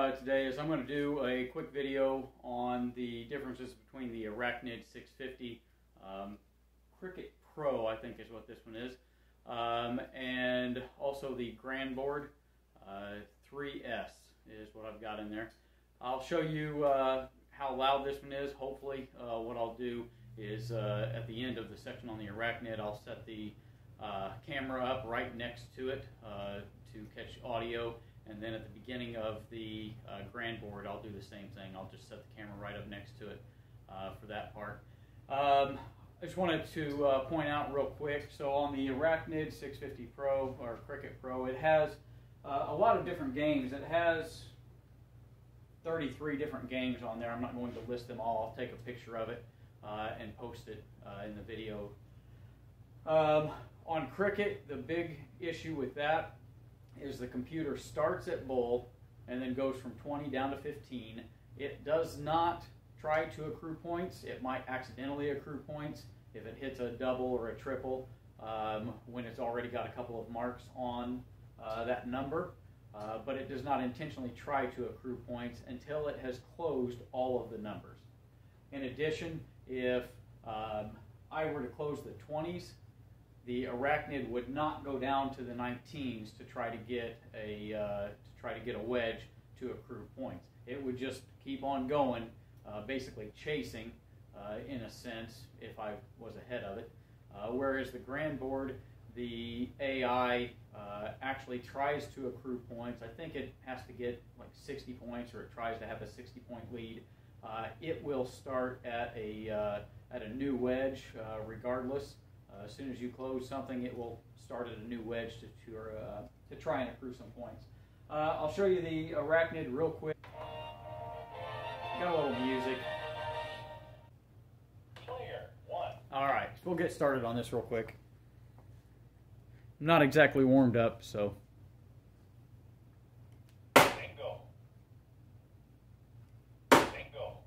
today is I'm going to do a quick video on the differences between the Arachnid 650 Cricket Pro, I think is what this one is, and also the Grandboard 3S is what I've got in there. I'll show you how loud this one is. Hopefully what I'll do is at the end of the section on the Arachnid, I'll set the camera up right next to it to catch audio, and then at the beginning of the Grandboard I'll do the same thing. I'll just set the camera right up next to it for that part. I just wanted to point out real quick, so on the Arachnid 650 Pro or Cricket Pro, it has a lot of different games. It has 33 different games on there. I'm not going to list them all. I'll take a picture of it and post it in the video. On Cricket, the big issue with that is the computer starts at bull and then goes from 20 down to 15. It does not try to accrue points. It might accidentally accrue points if it hits a double or a triple when it's already got a couple of marks on that number, but it does not intentionally try to accrue points until it has closed all of the numbers. In addition, if I were to close the 20s, the Arachnid would not go down to the 19s to try to get a wedge to accrue points. It would just keep on going, basically chasing, in a sense, if I was ahead of it. Whereas the Grandboard, the AI actually tries to accrue points. I think it has to get like 60 points, or it tries to have a 60-point lead. It will start at a new wedge regardless. As soon as you close something, it will start at a new wedge to try and accrue some points. I'll show you the Arachnid real quick. Got a little music. Player 1. Alright, so we'll get started on this real quick. I'm not exactly warmed up, so. Bingo. Bingo.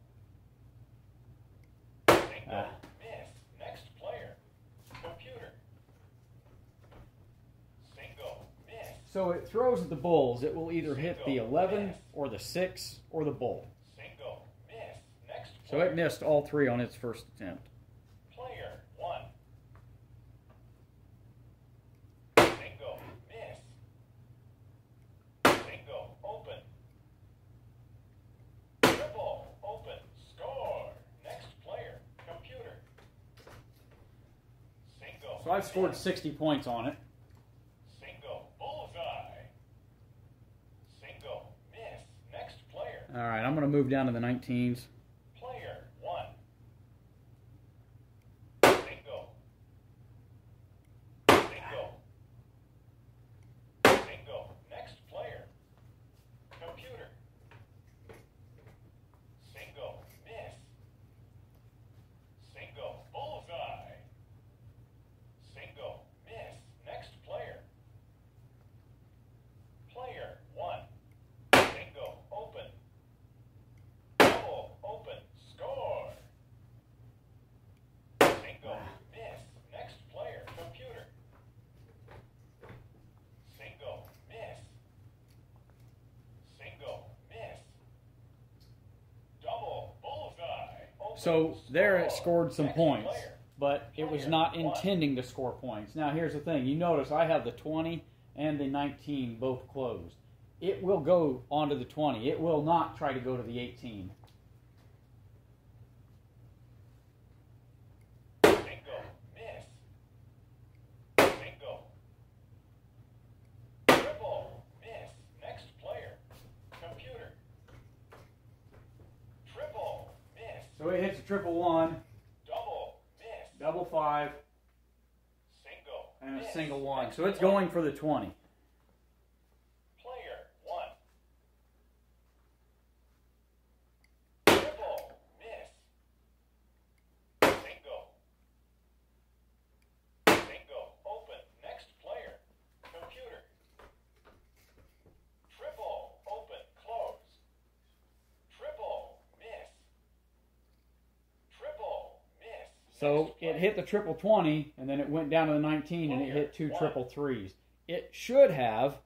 Bingo. Miss. Next player. Computer. Single. Miss. So it throws at the bulls. It will either hit the 11 or the 6 or the bull. Single. Miss. Next So player. it missed all three on its first attempt. Player 1. Single. Miss. Single. Open. Triple. Open. Score. Next player. Computer. Single. So I've scored Miss. 60 points on it. Single. Bullseye. Single. Miss. Next player. Alright, I'm going to move down to the 19s. Player 1. Single. Single. Single. Next player. Computer. Single. Miss. Single. Bullseye. Single. Miss. Next player. Player 1. Single. Open. Double. Open. Score. Single. Miss. Next player. Computer. Single. Miss. Single. Miss. Double. Bullseye. Open. So there it Score. scored some Next points, player. but it was Player not 1. intending to score points. Now here's the thing. You notice I have the 20 and the 19 both closed. It will go onto the 20. It will not try to go to the 18. Single. Miss. Single. Triple. Miss. Next player. Computer. Triple. Miss. So it hits a triple 1, Double. Miss. double 5, Single. and a Miss. single 1. Next So it's player. going for the 20. Player 1. Triple. Miss. Single. Single. Open. Next player. Computer. Triple. Open. Close. Triple. Miss. Triple. Miss. So it hit the triple 20, and then it went down to the 19, and it hit two triple 3s. It should have,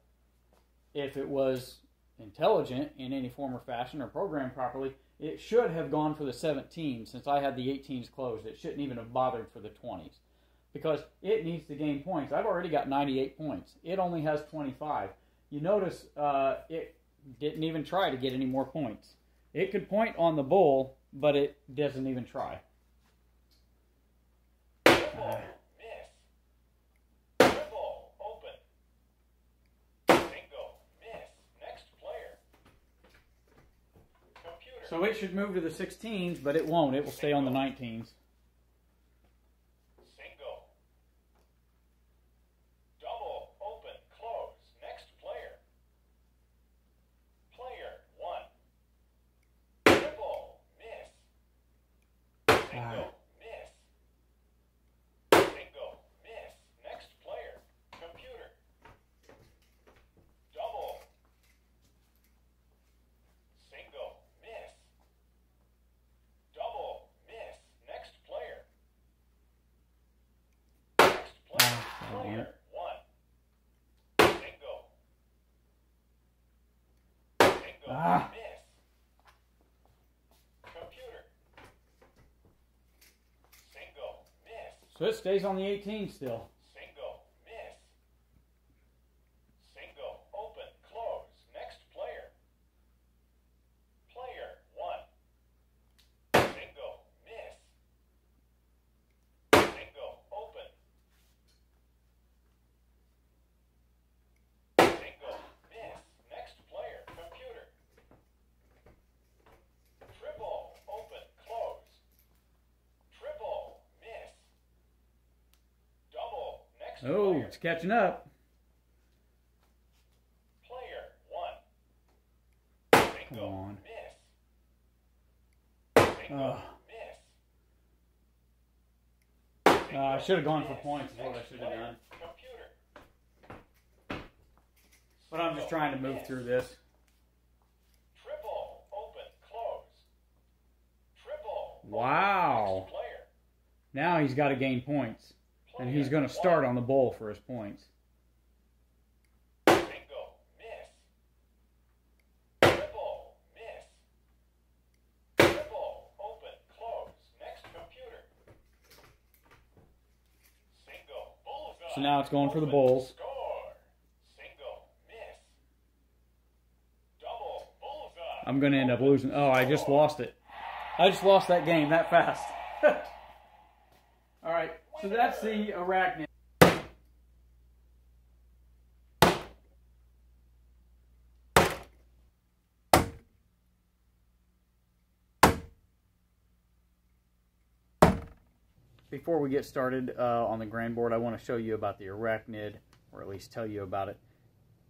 if it was intelligent in any form or fashion or programmed properly, it should have gone for the 17. Since I had the 18s closed, it shouldn't even have bothered for the 20s, because it needs to gain points. I've already got 98 points. It only has 25. You notice it didn't even try to get any more points. It could point on the bull, but it doesn't even try. Triple, miss. Triple, open. Single, miss. Next player. Computer. So it should move to the 16s, but it won't. It will stay on the 19s. Single. Double, open, close. Next player. Player, 1. Triple, miss. Single, miss. Single, miss. Next player. Computer. Double. Single, miss. Double, miss. Next player. Next player. Player, 1. Single. Single, miss. Computer. Single, miss. So it stays on the 18 still. Single, miss. Single, open, close. Next player. Player, 1. Single, miss. Single, open. Single, miss. Next player. Computer. Triple, open, close. Triple, miss. Double, next Oh, player. it's catching up. Player, 1. Come Single, on. miss. Single, Ugh. miss. I should have gone for Miss. points is what I Next should have player. done. Computer. But I'm just trying to move through this. Triple, open, close. Triple. open, Wow. Next player. Now he's got to gain points. And he's going to Player, start 1. on the bull for his points. Single, miss. Triple, miss. Triple, open, close. Next computer. Single, bullseye. So now it's going for the Open, bulls. Score. Single, miss. Double, bullseye. I'm going to end up losing. Oh, I just lost it. I just lost that game that fast. All right, so that's the Arachnid. Before we get started on the Grandboard, I want to show you about the Arachnid, or at least tell you about it.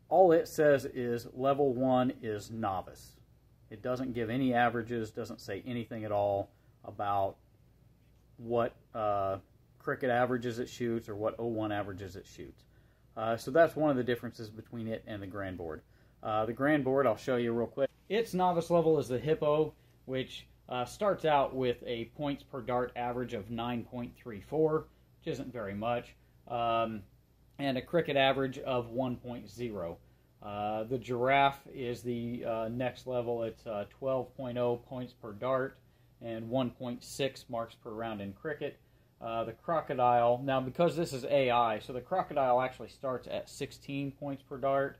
All it says is level 1 is novice. It doesn't give any averages, doesn't say anything at all about what cricket averages it shoots or what 01 averages it shoots. So that's one of the differences between it and the Grandboard. The Grandboard, I'll show you real quick. Its novice level is the Hippo, which starts out with a points per dart average of 9.34, which isn't very much, and a cricket average of 1.0. The Giraffe is the next level. It's 12.0 points per dart and 1.6 marks per round in cricket. The Crocodile, now because this is AI, so the Crocodile actually starts at 16 points per dart,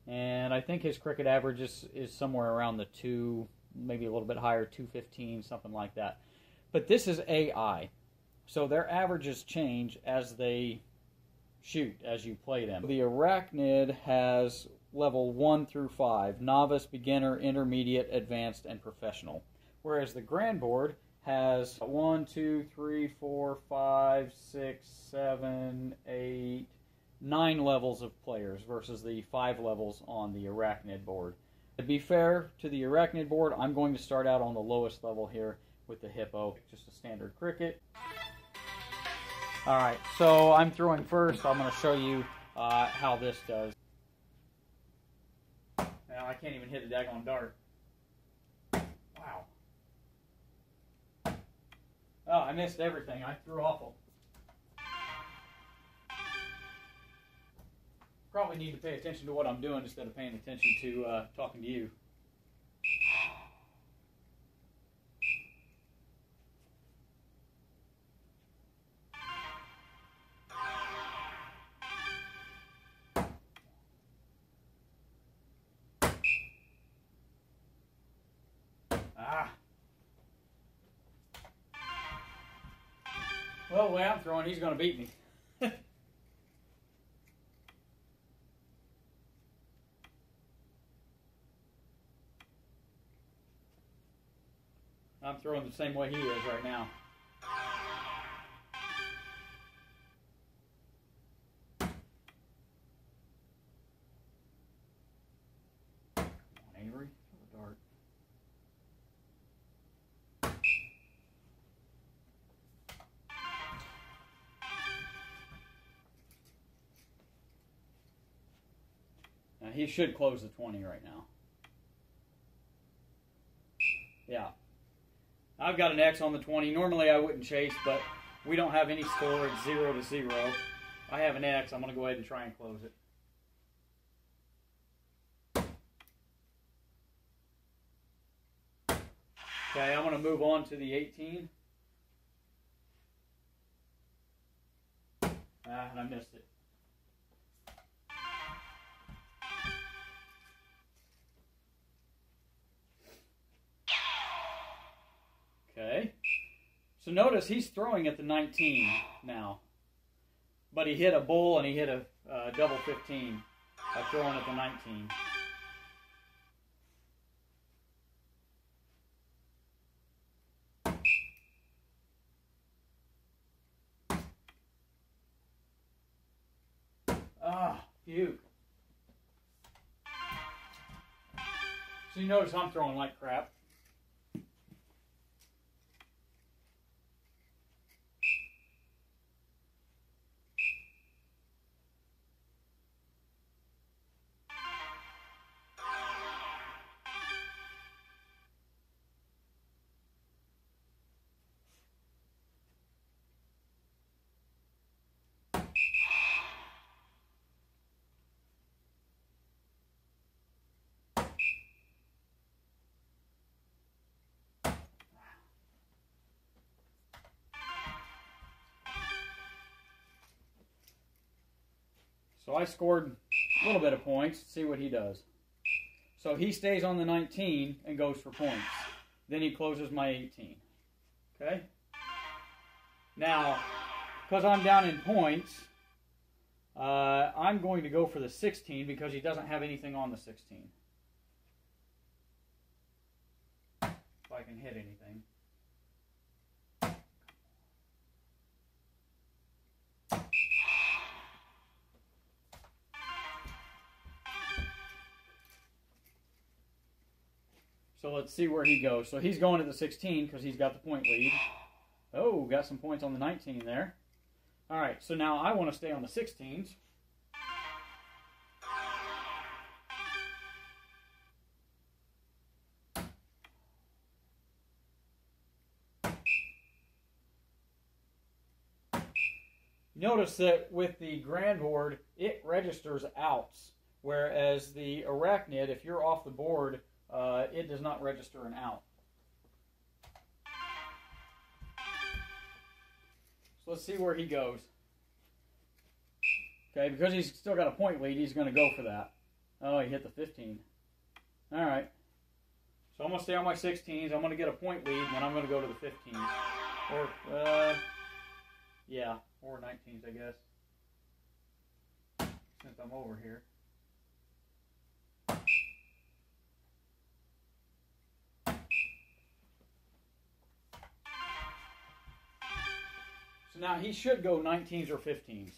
and I think his cricket average is somewhere around the 2, maybe a little bit higher, 215, something like that. But this is AI, so their averages change as they shoot, as you play them. The Arachnid has level 1 through 5, novice, beginner, intermediate, advanced, and professional. Whereas the Grandboard has 1, 2, 3, 4, 5, 6, 7, 8, 9 levels of players versus the 5 levels on the Arachnid board. To be fair to the Arachnid board, I'm going to start out on the lowest level here with the Hippo, just a standard cricket. Alright, so I'm throwing first. I'm going to show you how this does. Now, I can't even hit the daggone dart. Wow. Oh, I missed everything. I threw awful. probably need to pay attention to what I'm doing instead of paying attention to talking to you. Well, the way I'm throwing, he's going to beat me. I'm throwing the same way he is right now. Come on, Avery, throw a dart. Now, he should close the 20 right now. Yeah. I've got an X on the 20. Normally I wouldn't chase, but we don't have any score. It's 0-0. I have an X. I'm going to go ahead and try and close it. Okay, I'm going to move on to the 18. And I missed it. Okay, so notice he's throwing at the 19 now, but he hit a bull and he hit a double 15 by throwing at the 19. Ah, puke. So you notice I'm throwing like crap. So I scored a little bit of points. Let's see what he does. So he stays on the 19 and goes for points. Then he closes my 18. Okay? Now, because I'm down in points, I'm going to go for the 16 because he doesn't have anything on the 16. If I can hit anything. So let's see where he goes. So he's going to the 16 because he's got the point lead. Oh, got some points on the 19 there. All right, so now I want to stay on the 16s. Notice that with the Grandboard, it registers outs, whereas the Arachnid, if you're off the board, it does not register an out. So let's see where he goes. Okay, because he's still got a point lead, he's going to go for that. Oh, he hit the 15. All right. So I'm going to stay on my 16s. I'm going to get a point lead, and then I'm going to go to the 15s. Or, yeah, or 19s, I guess. Since I'm over here. So now he should go 19s or 15s.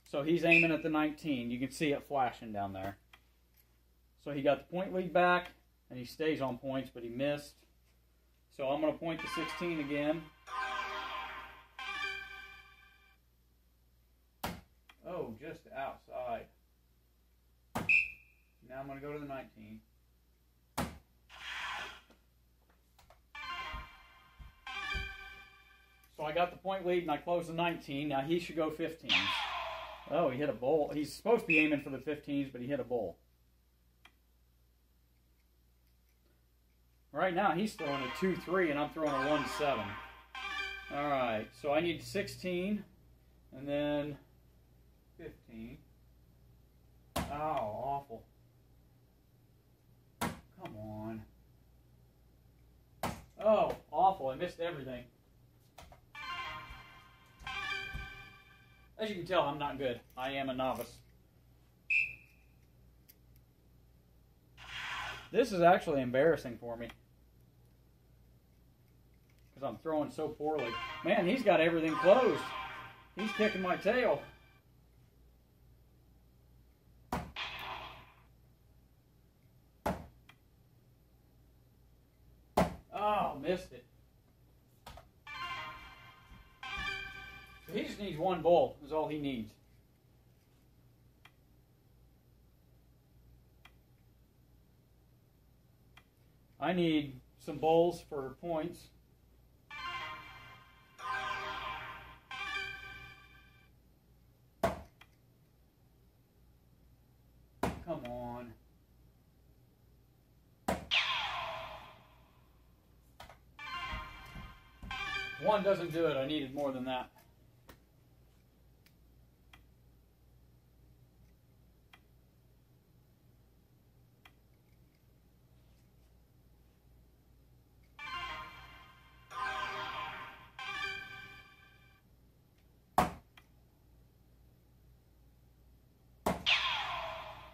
So he's aiming at the 19. You can see it flashing down there. So he got the point lead back, and he stays on points, but he missed. So I'm going to point to 16 again. Oh, just outside. Now I'm going to go to the 19. So I got the point lead and I closed the 19. Now he should go 15s. Oh, he hit a bowl. He's supposed to be aiming for the 15s, but he hit a bowl. Right now, he's throwing a 2-3, and I'm throwing a 1-7. All right, so I need 16, and then 15. Oh, awful. Come on. Oh, awful. I missed everything. As you can tell, I'm not good. I am a novice. This is actually embarrassing for me, because I'm throwing so poorly. Man, he's got everything closed. He's kicking my tail. Oh, missed it. So he just needs one bowl, is all he needs. I need some bowls for points. Come on. One doesn't do it. I needed more than that.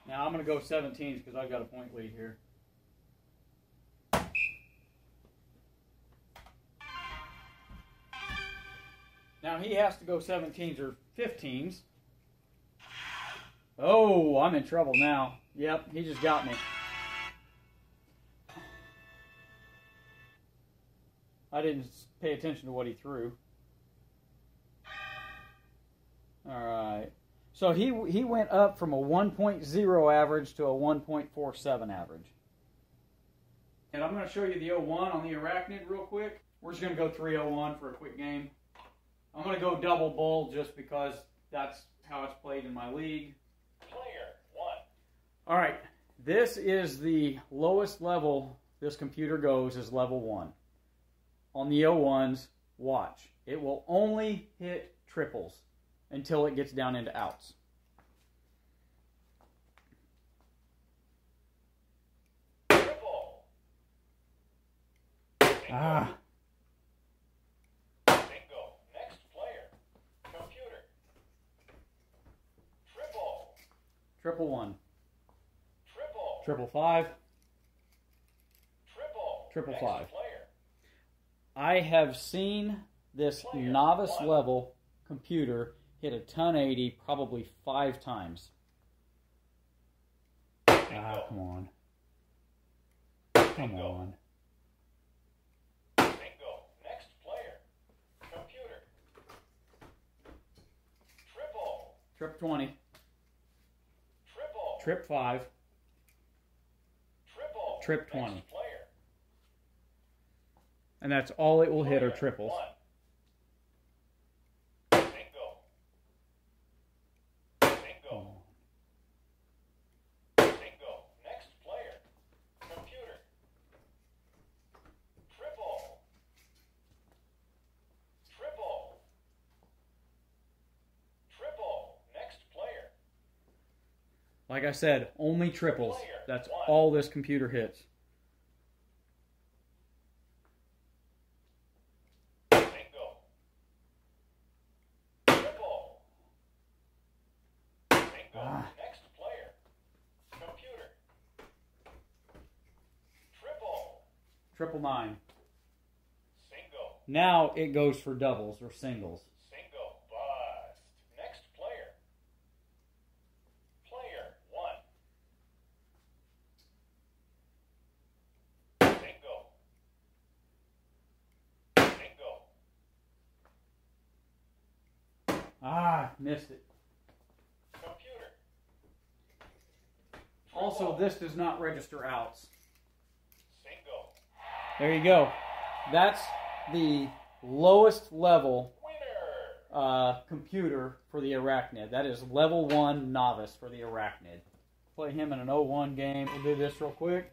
Now I'm going to go 17s because I've got a point lead here. Now he has to go 17s or 15s. Oh, I'm in trouble now. Yep, he just got me. I didn't pay attention to what he threw. All right. So he went up from a 1.0 average to a 1.47 average. And I'm going to show you the 01 on the Arachnid real quick. We're just going to go 301 for a quick game. I'm going to go double bowl just because that's how it's played in my league. Player 1. All right. This is the lowest level this computer goes, is level 1. On the 01s, watch. It will only hit triples until it gets down into outs. Triple. Ah. Bingo. Next player. Computer. Triple. Triple 1. Triple. Triple 5. Triple. Triple Next 5. Player. I have seen this Player novice 1. level computer hit a 1080 probably 5 times. Ah, come on. Come on. Bingo. Next player. Computer. Triple. Trip 20. Triple. Trip 5. Triple. Trip 20. Next player. And that's all it will hit are Player triples. 1. Bingo. Bingo. Bingo. Next player. Computer. Triple. Triple. Triple. Next player. Like I said, only triples. Player That's 1. all this computer hits. Bingo. Triple. Bingo. Ah. Next player. Computer. Triple. Triple 9. Single. Now it goes for doubles or singles. Single. Bust. Next player. Player 1. Bingo. Bingo. Ah, missed it. Computer. Also, Triple. this does not register outs. Single. There you go. That's the lowest level Winner. computer for the Arachnid. That is level 1 novice for the Arachnid. Play him in an 01 game. We'll do this real quick.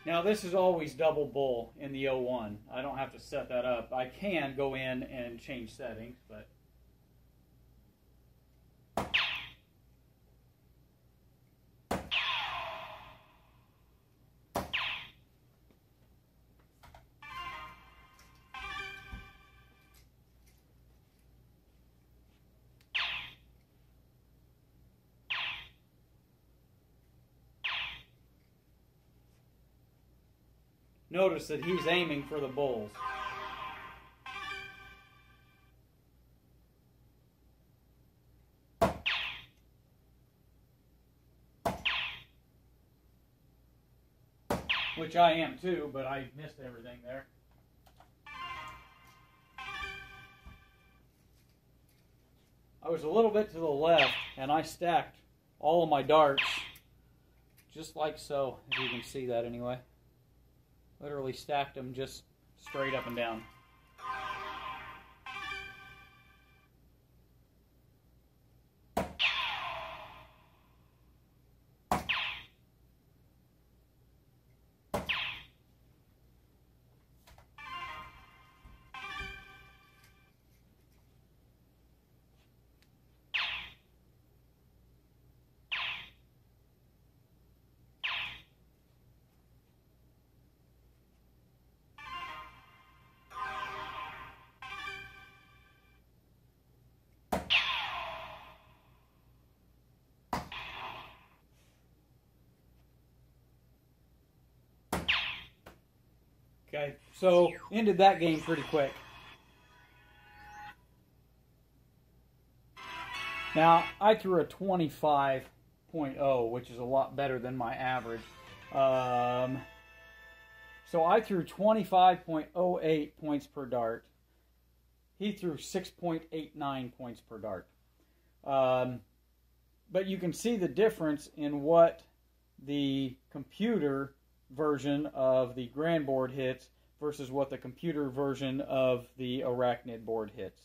Now this is always double bull in the 01. I don't have to set that up. I can go in and change settings, but notice that he's aiming for the bulls. Which I am too, but I missed everything there. I was a little bit to the left, and I stacked all of my darts just like so, if you can see that anyway. Literally stacked them just straight up and down. Okay, so ended that game pretty quick. Now, I threw a 25.0, which is a lot better than my average. So I threw 25.08 points per dart. He threw 6.89 points per dart. But you can see the difference in what the computer version of the Grandboard hits versus what the computer version of the Arachnid board hits.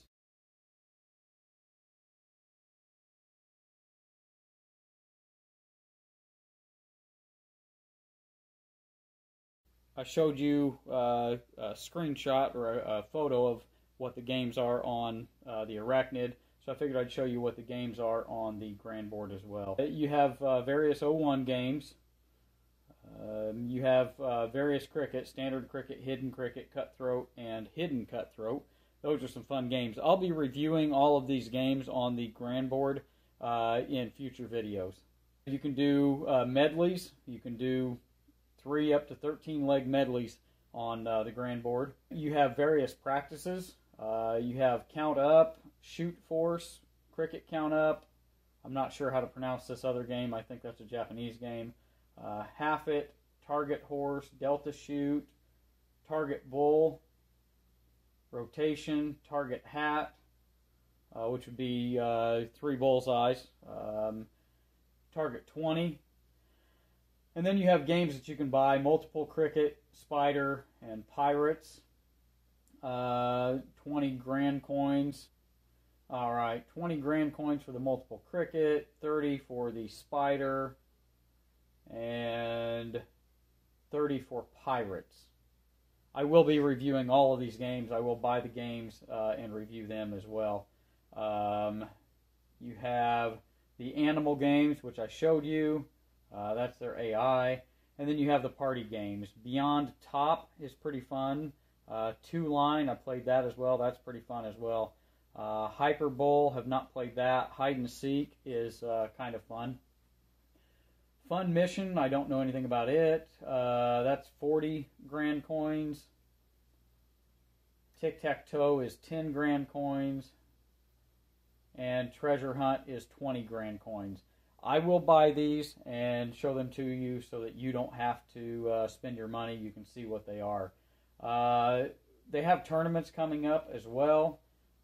I showed you a screenshot or a photo of what the games are on the Arachnid, so I figured I'd show you what the games are on the Grandboard as well. You have various 01 games. You have various cricket, standard cricket, hidden cricket, cutthroat, and hidden cutthroat. Those are some fun games. I'll be reviewing all of these games on the Grandboard in future videos. You can do medleys. You can do 3 up to 13 leg medleys on the Grandboard. You have various practices. You have count up, shoot force, cricket count up. I'm not sure how to pronounce this other game. I think that's a Japanese game. Half it, target horse, delta shoot, target bull, rotation, target hat, which would be 3 bullseyes, target 20. And then you have games that you can buy, multiple cricket, spider, and pirates, 20 grand coins. All right, 20 grand coins for the multiple cricket, 30 for the spider, and 30 for pirates. I will be reviewing all of these games. I will buy the games and review them as well. You have the animal games, which I showed you. That's their AI. And then you have the party games. Beyond Top is pretty fun. Two Line, I played that as well. That's pretty fun as well. Hyper Bowl, have not played that. Hide and Seek is kind of fun. Fun Mission, I don't know anything about it. That's 40 grand coins. Tic-Tac-Toe is 10 grand coins. And Treasure Hunt is 20 grand coins. I will buy these and show them to you so that you don't have to spend your money. You can see what they are. They have tournaments coming up as well.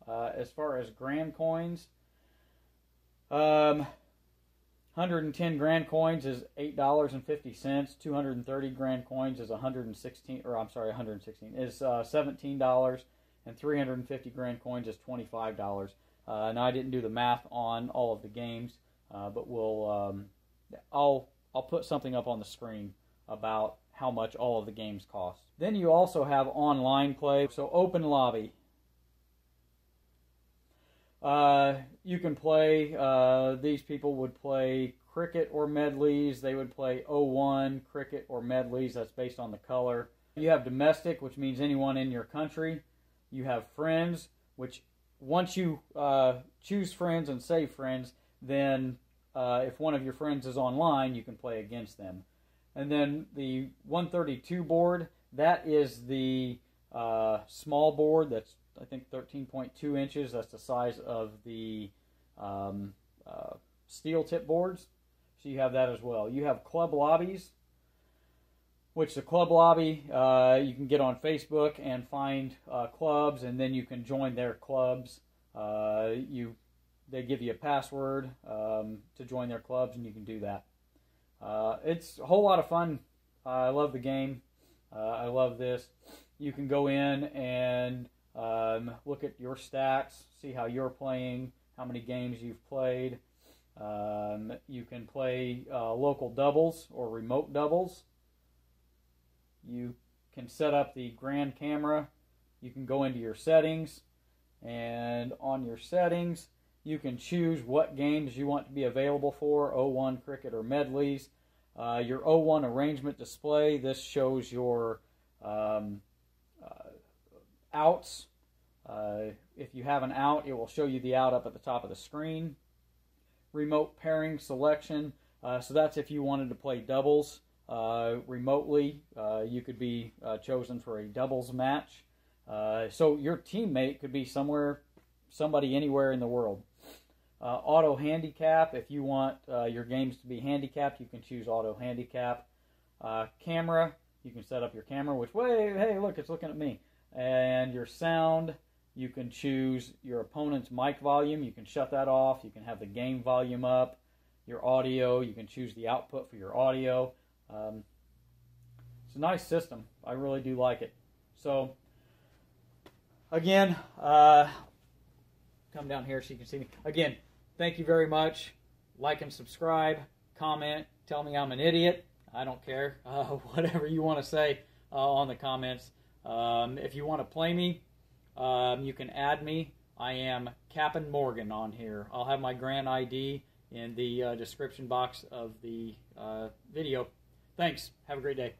As far as grand coins, 110 grand coins is $8.50. 230 grand coins is $116 is $17. and 350 grand coins is $25. Now I didn't do the math on all of the games, but I'll put something up on the screen about how much all of the games cost. Then you also have online play, so open lobby. You can play, these people would play cricket or medleys. They would play 01 cricket or medleys. That's based on the color. You have domestic, which means anyone in your country. You have friends, which once you choose friends and save friends, then if one of your friends is online, you can play against them. And then the 132 board, that is the small board. That's, I think, 13.2 inches. That's the size of the steel tip boards. So you have that as well. You have club lobbies, which the club lobby, you can get on Facebook and find clubs, and then you can join their clubs. They give you a password to join their clubs, and you can do that. It's a whole lot of fun. I love the game. I love this. You can go in and look at your stats, see how you're playing, how many games you've played. You can play local doubles or remote doubles. You can set up the grand camera. You can go into your settings, and on your settings you can choose what games you want to be available for, 01 cricket or medleys. Your 01 arrangement display, this shows your outs. If you have an out, it will show you the out up at the top of the screen. Remote pairing selection, so that's if you wanted to play doubles remotely. You could be chosen for a doubles match. So your teammate could be somebody anywhere in the world. Auto handicap, if you want your games to be handicapped, you can choose auto handicap. Camera, you can set up your camera, which, hey, look, it's looking at me. And your sound, you can choose your opponent's mic volume. You can shut that off. You can have the game volume up. Your audio, you can choose the output for your audio. It's a nice system. I really do like it. So, again, come down here so you can see me. Again, thank you very much. Like and subscribe. Comment. Tell me I'm an idiot. I don't care. Whatever you want to say on the comments. If you want to play me, you can add me. I am Cap'n Morgan on here. I'll have my Grand ID in the description box of the video. Thanks. Have a great day.